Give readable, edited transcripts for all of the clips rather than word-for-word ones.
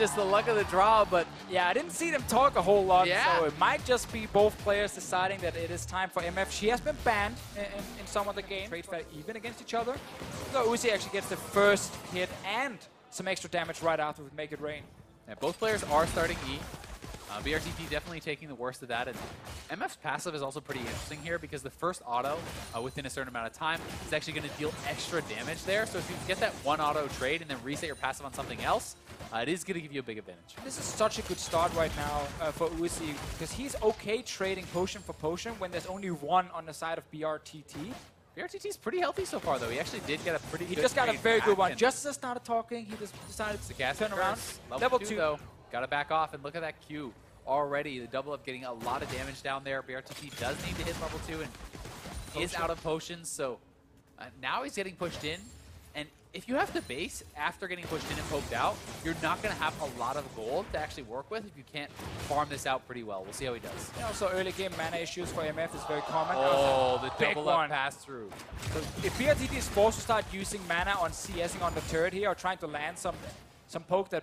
Just the luck of the draw, but yeah, I didn't see them talk a whole lot, Yeah. so it might just be both players deciding that it is time for MF. She has been banned in some of the games. Trade fair even against each other. So Uzi actually gets the first hit and some extra damage right after with Make It Rain. yeah, both players are starting E. brTT definitely taking the worst of that, and MF's passive is also pretty interesting here because the first auto within a certain amount of time is actually going to deal extra damage there. So if you get that one auto trade and then reset your passive on something else, it is going to give you a big advantage. This is such a good start right now for Uzi because he's okay trading potion for potion when there's only one on the side of brTT. brTT's pretty healthy so far, though. He actually did get a pretty good He just got a trade very back, good one. and Just as I started talking, he just decided to gas turn around. Level 2, though. Got to back off, and look at that Q. Already, the double up getting a lot of damage down there. brTT does need to hit level 2 and is out of potions, so now he's getting pushed in. And if you have to base after getting pushed in and poked out, you're not going to have a lot of gold to actually work with if you can't farm this out pretty well. We'll see how he does. And also, early game mana issues for MF is very common. Oh, the big double up one. pass through. So if brTT is forced to start using mana on CSing on the turret here or trying to land some poke that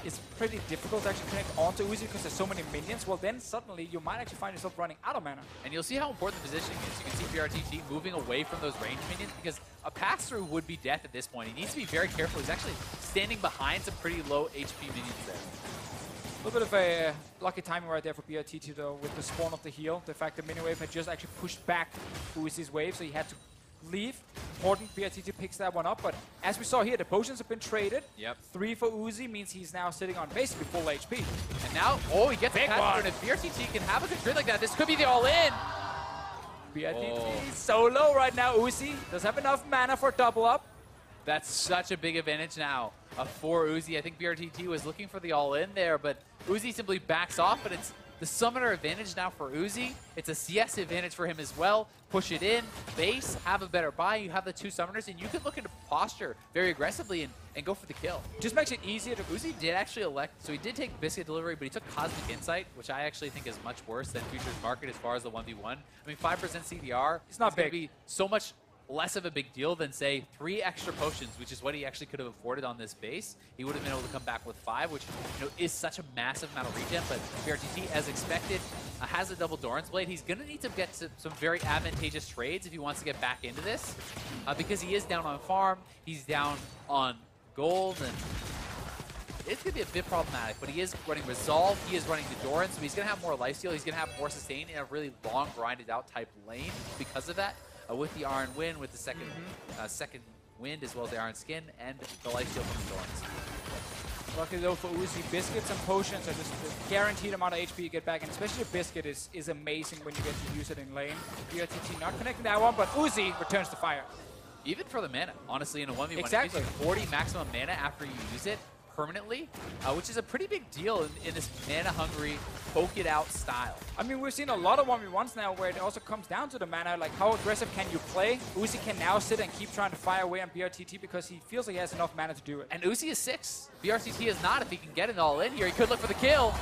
is pretty difficult to actually connect onto Uzi because there's so many minions, well then suddenly you might actually find yourself running out of mana. And you'll see how important the positioning is. You can see brTT moving away from those range minions because a pass-through would be death at this point. He needs to be very careful. He's actually standing behind some pretty low HP minions there. A little bit of a lucky timing right there for brTT though with the spawn of the heal. The fact that Miniwave had just actually pushed back Uzi's wave, so he had to leave. Important, brTT picks that one up, but as we saw here, the potions have been traded. Yep. 3 for Uzi means he's now sitting on basically full HP. And now, oh, he gets a Big pass one. through, and if brTT can have a good trade like that, this could be the all-in. brTT so low right now. Uzi does have enough mana for double up. That's such a big advantage now for Uzi. I think brTT was looking for the all-in there, but Uzi simply backs off, but it's the summoner advantage now for Uzi. It's a CS advantage for him as well. Push it in, base, have a better buy. You have the 2 summoners, and you can look into posture very aggressively and go for the kill. Just makes it easier to... Uzi did actually elect, so he did take Biscuit Delivery, but he took Cosmic Insight, which I actually think is much worse than Futures Market as far as the 1v1. I mean, 5% CDR It's not going to big. be so much less of a big deal than, say, 3 extra potions, which is what he actually could have afforded on this base. He would have been able to come back with 5, which is such a massive amount of regen, but brTT, as expected, has a double Doran's Blade. He's going to need to get some very advantageous trades if he wants to get back into this, because he is down on farm, he's down on gold, and it's going to be a bit problematic, but he is running Resolve, he is running the Doran, so he's going to have more lifesteal, he's going to have more sustain in a really long, grinded out type lane because of that. With the Iron Wind, with the second wind, as well as the Iron Skin, and the lifesteal from the Dorans. Luckily though for Uzi, Biscuits and Potions are just a guaranteed amount of HP you get back, and especially a Biscuit is amazing when you get to use it in lane. brTT not connecting that one, but Uzi returns to fire. Even for the mana, honestly, in a 1v1, Exactly. it gives you 40 maximum mana after you use it permanently, which is a pretty big deal in this mana-hungry, poke-it-out style. I mean, we've seen a lot of 1v1s now where it also comes down to the mana, like how aggressive can you play? Uzi can now sit and keep trying to fire away on brTT because he feels like he has enough mana to do it. And Uzi is 6. brTT is not. If he can get it all in here, he could look for the kill.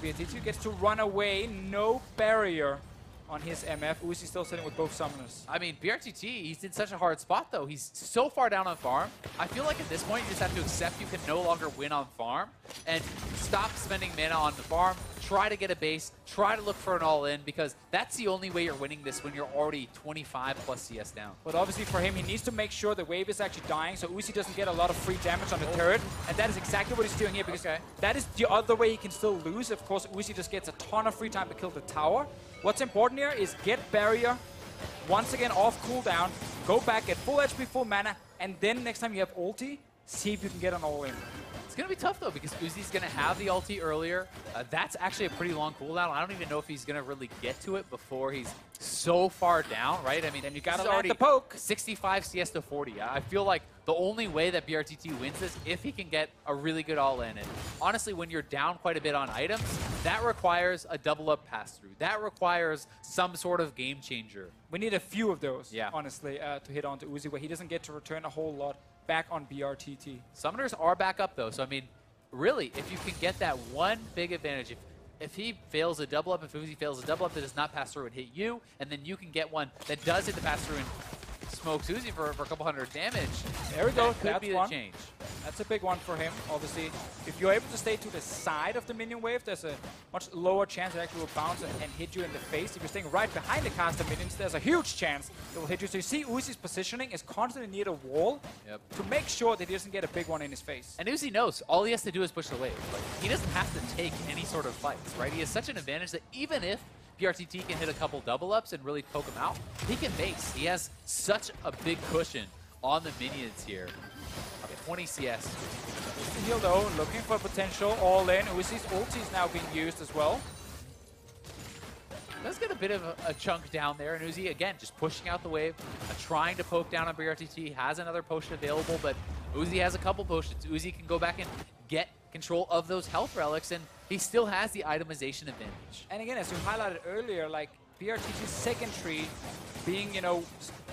brTT gets to run away, no barrier on his MF. Uzi still sitting with both summoners. I mean, brTT, he's in such a hard spot, though. He's so far down on farm. I feel like at this point, you just have to accept you can no longer win on farm and stop spending mana on the farm, try to get a base, try to look for an all-in, because that's the only way you're winning this when you're already 25 plus CS down. But obviously for him, he needs to make sure the wave is actually dying so Uzi doesn't get a lot of free damage on the turret. And that is exactly what he's doing here, because that is the other way he can still lose. Of course, Uzi just gets a ton of free time to kill the tower. What's important here is get barrier, once again off cooldown, go back, get full HP, full mana, and then next time you have ulti, see if you can get an all-in. It's going to be tough, though, because Uzi's going to have the ulti earlier. That's actually a pretty long cooldown. I don't even know if he's going to really get to it before he's so far down, right? I mean, Then you got to already land the poke. 65 CS to 40. I feel like the only way that brTT wins this if he can get a really good all-in. And honestly, when you're down quite a bit on items, that requires a double-up pass-through. That requires some sort of game changer. We need a few of those, honestly, to hit onto Uzi, where he doesn't get to return a whole lot back on brTT. Summoners are back up, though. So, I mean, really, if you can get that one big advantage, if he fails a double-up, if Uzi fails a double-up that does not pass through and hit you, and then you can get one that does hit the pass-through and smokes Uzi for a couple hundred damage. There we go. That could That's be the one. change. That's a big one for him, obviously. If you're able to stay to the side of the minion wave, there's a much lower chance it actually will bounce and hit you in the face. If you're staying right behind the caster minions, there's a huge chance it will hit you. So you see Uzi's positioning is constantly near the wall to make sure that he doesn't get a big one in his face. And Uzi knows all he has to do is push the wave. Like, he doesn't have to take any sort of fights, right? He has such an advantage that even if brTT can hit a couple double-ups and really poke him out, he can base. He has such a big cushion on the minions here. 20 CS. Heal though, looking for potential all in. Uzi's ulti is now being used as well. Does get a bit of a chunk down there, and Uzi again just pushing out the wave, trying to poke down on brTT. Has another potion available, but Uzi has a couple potions. Uzi can go back and get control of those health relics, and he still has the itemization advantage. And again, as you highlighted earlier, like brTT's second tree being, you know,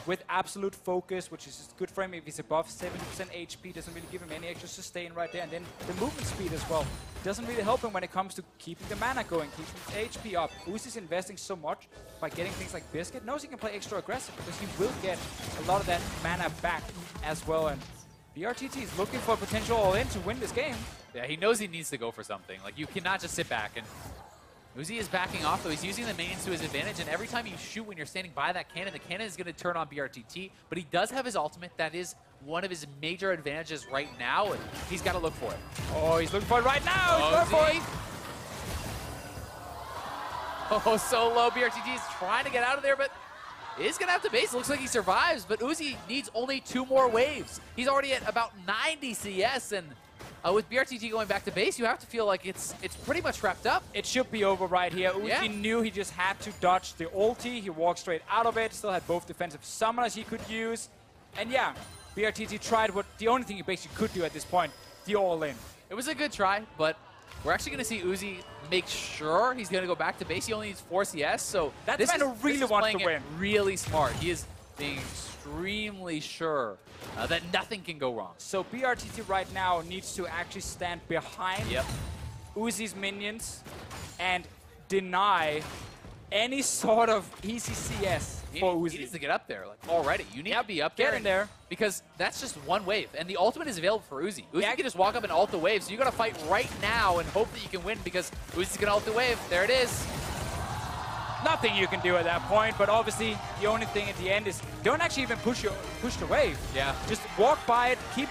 with absolute focus, which is good for him if he's above 70% HP, doesn't really give him any extra sustain right there. And then the movement speed as well doesn't really help him when it comes to keeping the mana going, keeping his HP up. Uzi's investing so much by getting things like Biscuit. Knows he can play extra aggressive because he will get a lot of that mana back as well. And brTT is looking for potential all-in to win this game. Yeah, he knows he needs to go for something. Like, you cannot just sit back. And Uzi is backing off, though. He's using the minions to his advantage, and every time you shoot when you're standing by that cannon, the cannon is going to turn on brTT, but he does have his ultimate. That is one of his major advantages right now, and he's got to look for it. Oh, he's looking for it right now! He's going for it! Oh, so low. brTT is trying to get out of there, but is going to have to base. Looks like he survives, but Uzi needs only 2 more waves. He's already at about 90 CS, and with brTT going back to base, you have to feel like it's pretty much wrapped up. It should be over right here. Uzi knew he just had to dodge the ulti. He walked straight out of it. Still had both defensive summoners he could use. And yeah, brTT tried what the only thing he basically could do at this point, the all-in. It was a good try, but we're actually going to see Uzi make sure he's going to go back to base. He only needs 4 CS, so this really wants to win. Really smart. He is being extremely sure that nothing can go wrong. So brTT right now needs to actually stand behind Uzi's minions and deny any sort of easy CS for Uzi. He needs to get up there, like, already. You need to be up there. Get in there. Because that's just one wave, and the ultimate is available for Uzi. Uzi can just walk up and ult the wave, so you got to fight right now and hope that you can win, because Uzi's going to ult the wave. There it is. Nothing you can do at that point, but obviously the only thing at the end is don't actually even push the wave. Yeah. Just walk by it, keep